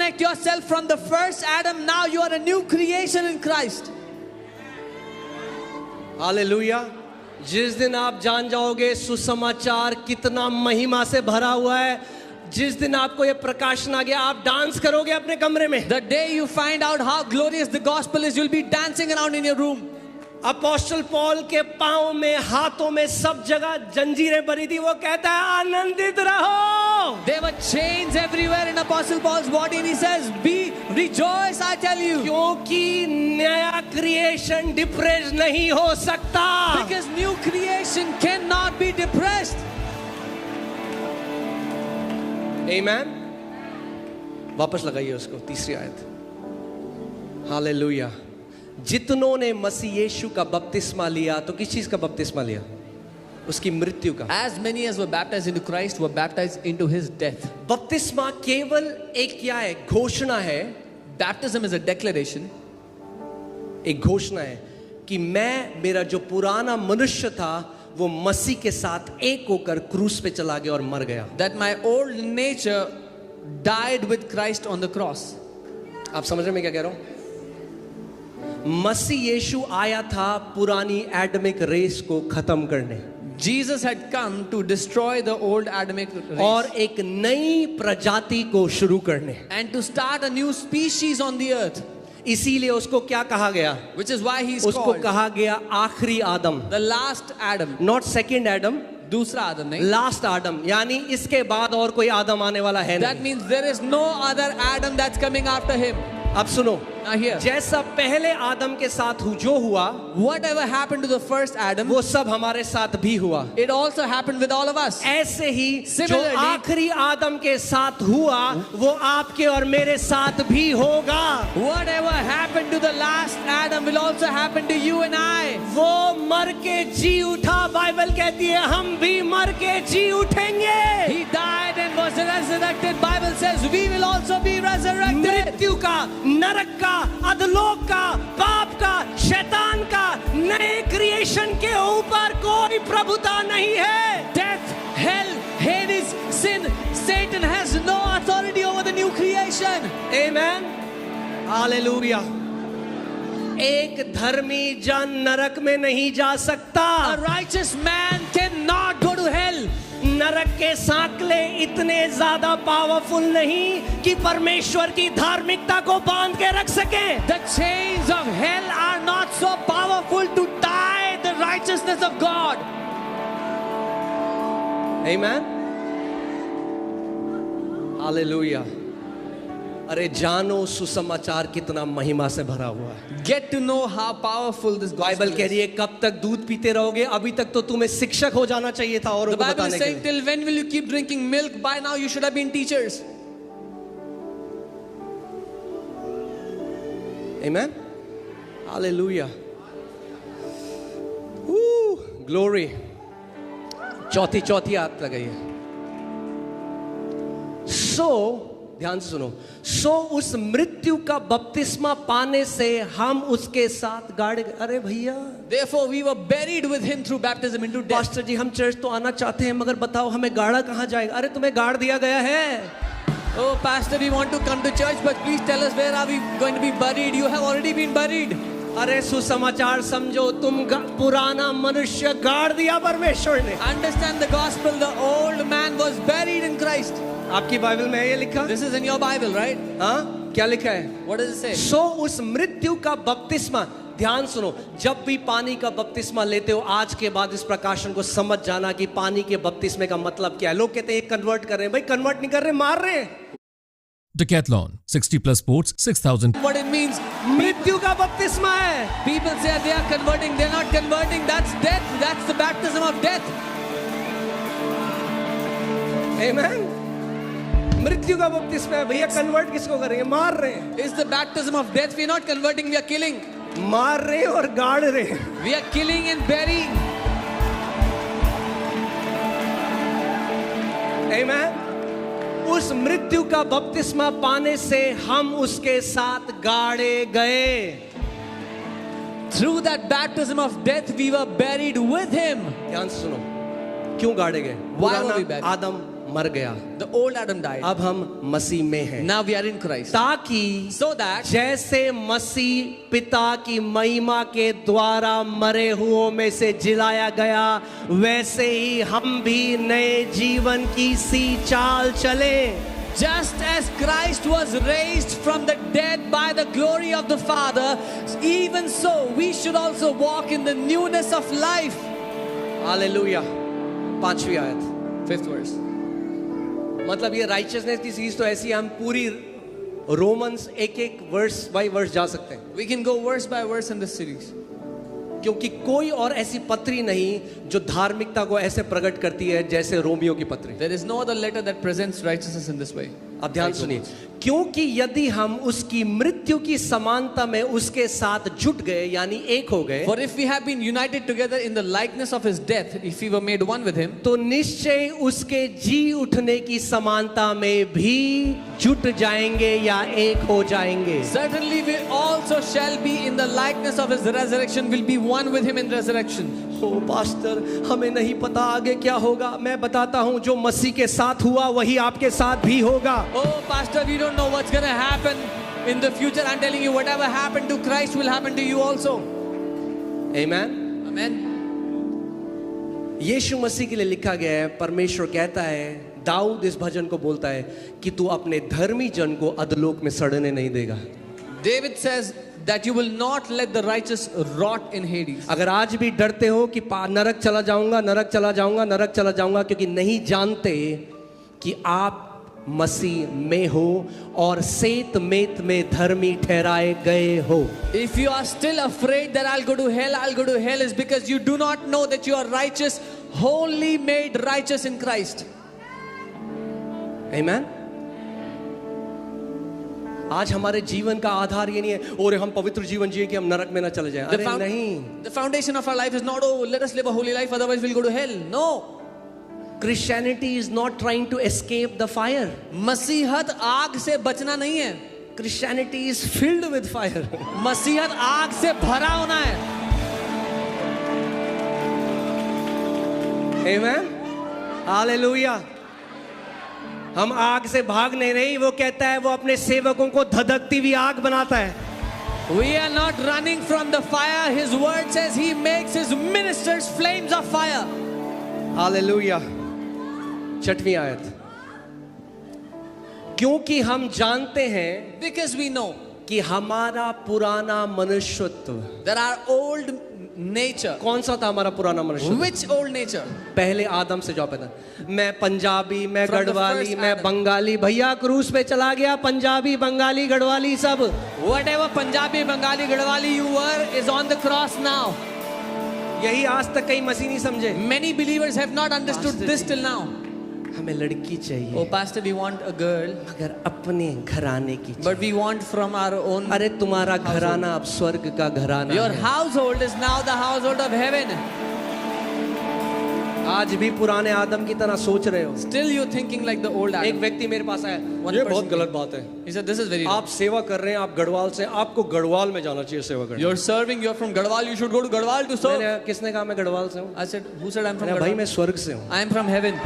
disconnect yourself from the first Adam, now you are a new creation in Christ. Hallelujah. जिस दिन आप जान जाओगे सुसमाचार कितना महिमा से भरा हुआ है, जिस दिन आपको ये प्रकाशन आ गया, आप डांस करोगे अपने कमरे में। The day you find out how glorious the gospel is, you'll be dancing around in your room. Apostle Paul के पांव में, हाथों में, सब जगह जंजीरें बनी थी। वो कहता है आनंदित रहो। There were chains everywhere in Apostle Paul's body, and he says, rejoice, I tell you. क्योंकि नया क्रिएशन डिप्रेस नहीं हो सकता। Because new creation cannot be depressed. आमेन। वापस लगाइए उसको, तीसरी आयत। हालेलुया। जितनों ने मसीह यीशु का बपतिस्मा लिया, तो किस चीज का बपतिस्मा लिया? उसकी मृत्यु का। As many as were baptized into Christ were baptized into his death. बपतिस्मा केवल एक क्या है? घोषणा है। Baptism is a declaration. एक घोषणा है कि मैं, मेरा जो पुराना मनुष्य था वो मसीह के साथ एक होकर क्रूस पे चला गया और मर गया। That my old nature died with Christ on the cross. आप समझ रहे हैं मैं क्या कह रहा हूं? मसीह यीशु आया था पुरानी एडमिक रेस को खत्म करने। Jesus had come to destroy the old Adamic race. और एक नई प्रजाति को शुरू करने। And to start a new species on the earth. इसीलिए उसको क्या कहा गया? Which is why he's उसको called कहा गया आखिरी आदम। the last Adam. Not second Adam, दूसरा आदम नहीं। लास्ट आदम, यानी इसके बाद और कोई आदम आने वाला है That नहीं। means there is no other Adam that's coming after him. अब सुनो, Now here, जैसा पहले आदम के साथ जो हुआ, whatever happened to the first Adam, वो सब हमारे साथ भी हुआ। it also happened with all of us. ऐसे ही जो Similarly, आखिरी आदम के साथ हुआ वो आपके और मेरे साथ भी होगा। Whatever happened to the last Adam will also happen to you and I. वो मर के जी उठा, बाइबल कहती है हम भी मर के जी उठेंगे। He died and was resurrected. Bible says we will also be resurrected. मृत्यु का, नरक का, अधलोक का, पाप का, शैतान का, नए क्रिएशन के ऊपर कोई प्रभुता नहीं है। Death, hell, Hades, sin, Satan has no authority over the new creation. Amen. Hallelujah. एक धर्मी जन नरक में नहीं जा सकता। A righteous man cannot go to hell. नरक के सांकले इतने ज्यादा पावरफुल नहीं कि परमेश्वर की धार्मिकता को बांध के रख सके। The chains of hell are not so powerful to tie the righteousness of God. Amen. Hallelujah. अरे जानो सुसमाचार कितना महिमा से भरा हुआ है। Get to know how powerful this gospel Bible कह रही है कब तक दूध पीते रहोगे? अभी तक तो तुम्हें शिक्षक हो जाना चाहिए था औरों The को Bible बताने is के saying, लिए। till when will you keep drinking milk? By now you should have been teachers. Amen. Hallelujah. Glory. चौथी आयत लगाइए। ध्यान से सुनो। उस मृत्यु का बपतिस्मा पाने से हम उसके साथ गाड़े। अरे भैया, Therefore we were buried with him through baptism into death. Pastor ji हम चर्च तो आना चाहते हैं मगर बताओ हमें गाड़ा कहाँ जाएगा? अरे तुम्हें गाड़ दिया गया है। Oh pastor, we want to come to church, but please tell us where are we going to be buried? You have already been buried. अरे सुसमाचार समझो, तुम पुराना मनुष्य गाड़ दिया परमेश्वर ने। Understand the gospel. The old man was buried in Christ. आपकी बाइबल में है ये लिखा? This is in your Bible, right? हाँ, क्या लिखा है? What does it say? उस मृत्यु का बपतिस्मा, ध्यान सुनो, जब भी पानी का बपतिस्मा लेते हो आज के बाद इस प्रकाशन को समझ जाना कि पानी के बपतिस्मे का मतलब क्या है। लोग कहते हैं कन्वर्ट कर रहे हैं, भाई कन्वर्ट नहीं कर रहे, मार रहे हैं। Decathlon, 60 plus sports, 6,000. What it means? मृत्यु का बपतिस्मा है। People say they are converting. They're not converting. That's death. That's the baptism of death. आमेन। मृत्यु का बपतिस्मा है भैया, कन्वर्ट किसको करेंगे? मार रहे हैं। It's the baptism of death. We're not converting. We are killing. मार रहे हैं और गाड़ रहे हैं। We are killing and burying. आमेन। उस मृत्यु का बपतिस्मा पाने से हम उसके साथ गाड़े गए। Through that baptism of death, we were buried with him. ध्यान से सुनो, क्यों गाड़े गए? Why were we buried? आदम मर गया, The old Adam died. अब हम मसीह में हैं, Now we are in Christ. ताकि So that जैसे मसीह पिता की महिमा के द्वारा मरे हुओं में से जिलाया गया, वैसे ही हम भी नए जीवन की सी चाल चले। just as Christ was raised from the dead by the glory of the Father, even so we should also walk in the newness of life. Hallelujah. 5वीं आयत, 5th verse. मतलब ये राइचियसनेस की चीज तो ऐसी, हम पूरी रोमन्स एक एक वर्स बाय वर्स जा सकते हैं, We can go verse by verse in this series. क्योंकि कोई और ऐसी पत्री नहीं जो धार्मिकता को ऐसे प्रकट करती है जैसे रोमियो की पत्री। There is no other letter that presents righteousness in this way. अब ध्यान सुनिए, क्योंकि यदि हम उसकी मृत्यु की समानता में उसके साथ जुट गए, यानी एक हो गए, For if we have been united together in the likeness of his death, if we were made one with him, तो निश्चय उसके जी उठने की समानता में भी जुट जाएंगे या एक हो जाएंगे। certainly we also shall be in the likeness of his resurrection, will be one with him in resurrection. ओ पास्टर, हमें नहीं पता आगे क्या होगा। मैं बताता हूं, जो मसीह के साथ हुआ वही आपके साथ भी होगा। Oh, Pastor, we don't know what's going to happen in the future. I'm telling you, whatever happened to Christ will happen to you also. Amen. Amen. यीशु मसीह के लिए लिखा गया है, परमेश्वर कहता है, दाऊद इस भजन को बोलता है कि तू अपने धर्मी जन को अधोलोक में सड़ने नहीं देगा। David says that you will not let the righteous rot in Hades. अगर आज भी डरते हो कि नरक चला जाऊंगा, नरक चला जाऊंगा, नरक चला जाऊंगा, क्योंकि नहीं जानते कि आप मसीह में हो और सेत मेत में धर्मी ठहराए गए हो। If you are still afraid that I'll go to hell, is because you do not know that you are righteous, wholly made righteous in Christ. आमेन। आज हमारे जीवन का आधार ये नहीं है और हम पवित्र जीवन जिए कि हम नरक में ना चले जाएं। अरे नहीं, The foundation of our life is not, oh, let us live a holy life, otherwise we'll go to hell. No. Christianity is not trying to escape the fire. मसीहत आग से बचना नहीं है। Christianity is filled with fire. मसीहत आग से भरा होना है। Amen. Hallelujah. हम आग से भाग नहीं रही, वो कहता है वो अपने सेवकों को धधकती हुई आग बनाता है। We are not running from the fire. His word says he makes his ministers flames of fire. Hallelujah. 6वीं आयत, क्योंकि हम जानते हैं Because we know कि हमारा पुराना मनुष्यत्व, that our old nature, कौन सा था हमारा पुराना मनुष्य? which old nature? पहले आदम से जो पैदा, मैं पंजाबी, मैं From the गढ़वाली, first मैं Adam. बंगाली, भैया क्रूस पे चला गया, पंजाबी, बंगाली, गढ़वाली सब। Whatever Punjabi, Bengali, Gadwali you were is on the cross now. यही आज तक कई मसीह नहीं समझे। Many believers have not understood this till now. हमें लड़की चाहिए, Oh, Pastor, we want a girl, मगर अपने घराने की चाहिए। but we want from our own. अरे तुम्हारा घराना अब स्वर्ग का घराना Your है। household is now the household of heaven. आज भी पुराने आदम की तरह सोच रहे हो। Still you thinking like the old एक Adam. व्यक्ति मेरे पास आया, One ये person बहुत came. गलत बात है। He said, this is very wrong. आप सेवा कर रहे हैं, आप गढ़वाल से, आपको गढ़वाल में जाना चाहिए सेवा करने। You're serving, you're from Gadwal, you should go to Gadwal to serve. मैंने, किसने कहा मैं गढ़वाल से हूँ? I said, who said I'm from मैंने, भाई Gadwal? मैं स्वर्ग से हूँ। I am from heaven.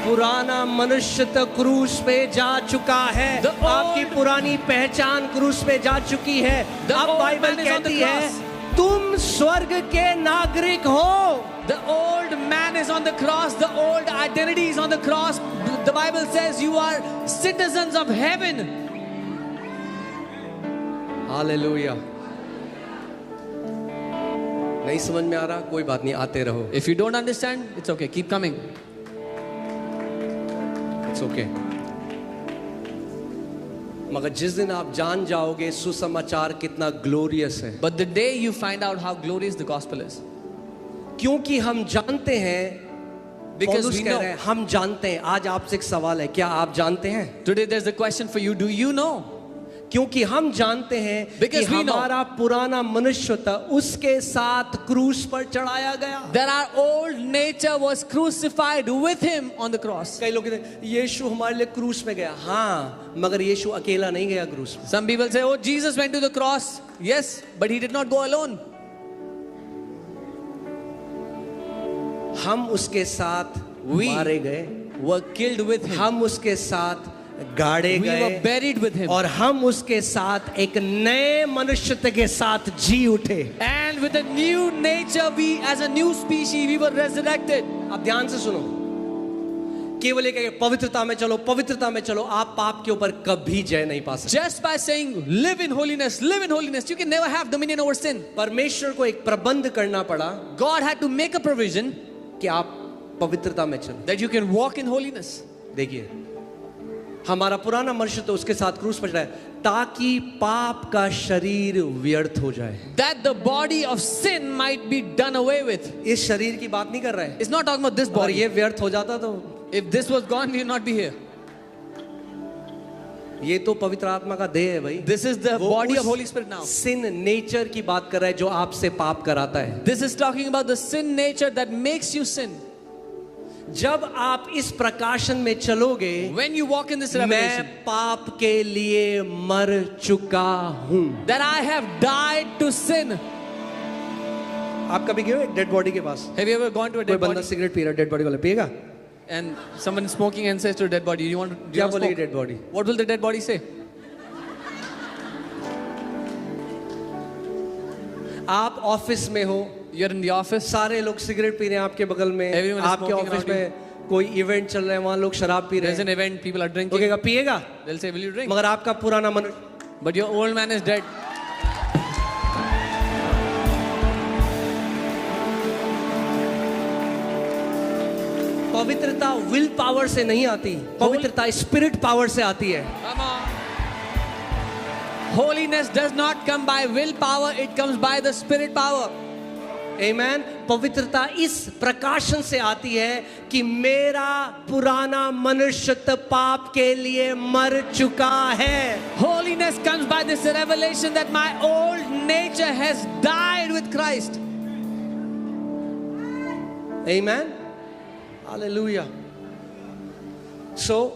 पुराना मनुष्य तो क्रूस पे जा चुका है, The old- आपकी पुरानी पहचान क्रूस पे जा चुकी है। The अब old Bible man is on the कहती है cross. तुम स्वर्ग के नागरिक हो। The old man is on the cross. The old identity is on the cross. The Bible says you are citizens of heaven. Hallelujah. नहीं समझ में आ रहा, कोई बात नहीं, आते रहो। If you don't understand, it's okay. Keep coming. It's okay. मगर जिस दिन आप जान जाओगे सुसमाचार कितना ग्लोरियस है, But the day you find out how glorious the gospel is, क्योंकि हम जानते हैं, Because पौलुस we कह know. रहे हैं हम जानते हैं। आज आपसे एक सवाल है, क्या आप जानते हैं? today there's a question for you. Do you know? क्योंकि हम जानते हैं कि Because we know. हमारा पुराना मनुष्य था उसके साथ क्रूस पर चढ़ाया गया। That our old nature was crucified with him on the cross. कई लोग कहते हैं यीशु हमारे लिए क्रूस पे गया। हाँ, मगर यीशु अकेला नहीं गया क्रूस पे। Some people say, oh, Jesus went to the cross. Yes, but he did not go alone. हम उसके साथ We मारे गए, were killed with him. हम उसके साथ गाड़े We were गए, buried with him. और हम उसके साथ एक नए मनुष्यत्व के साथ जी उठे। And with a new nature, we, as a new species, we were resurrected. अब ध्यान से सुनो, केवल एक पवित्रता में चलो, पवित्रता में चलो, आप पाप के ऊपर कभी जय नहीं पा सकते। Just by saying, live in holiness, you can never have dominion over sin. परमेश्वर को एक प्रबंध करना पड़ा God had to make a provision कि आप पवित्रता में चलो। that you can walk in holiness. देखिए, हमारा पुराना मनुष्य तो उसके साथ क्रूस पर चढ़ा है, ताकि पाप का शरीर व्यर्थ हो जाए। That the body of sin might be done away with. इस शरीर की बात नहीं कर रहा है। It's not talking about this अगर body. ये व्यर्थ हो जाता तो If this was gone, we would not be here. ये तो पवित्र आत्मा का देह है भाई। This is the वो body उस of Holy Spirit now. sin nature की बात कर रहा है जो आपसे पाप कराता है। This is talking about the sin nature that makes you sin. जब आप इस प्रकाशन में चलोगे, When you walk in this मैं revelation, पाप के लिए मर चुका हूं। that I have died to sin. आप कभी गए हो एक डेड बॉडी के पास? Have you ever gone to a कोई dead बंदा body सिगरेट पी रहा है, डेड बॉडी वाला पिएगा? and someone is smoking and says to a dead body, "You want to?" क्या बोलेगी dead body? What will the dead body say? आप office में हो, You're in the office. सारे लोग सिगरेट पी रहे हैं आपके बगल में, Everyone is आपके smoking ऑफिस around में कोई इवेंट चल रहा है, वहां लोग शराब पी There's रहे an हैं, event, people are तो drinking. कहेगा पिएगा? They'll say, "Will you drink?" मगर आपका पुराना मनुष्य, But your old man is dead. पवित्रता विल पावर से नहीं आती, पवित्रता स्पिरिट पावर से आती है। Come on. Holiness does not come by willpower; it comes by the Spirit power. आमेन। पवित्रता इस प्रकाशन से आती है कि मेरा पुराना मनुष्यत्व पाप के लिए मर चुका है। Holiness comes by this revelation that my old nature has died with Christ. Amen. Hallelujah. So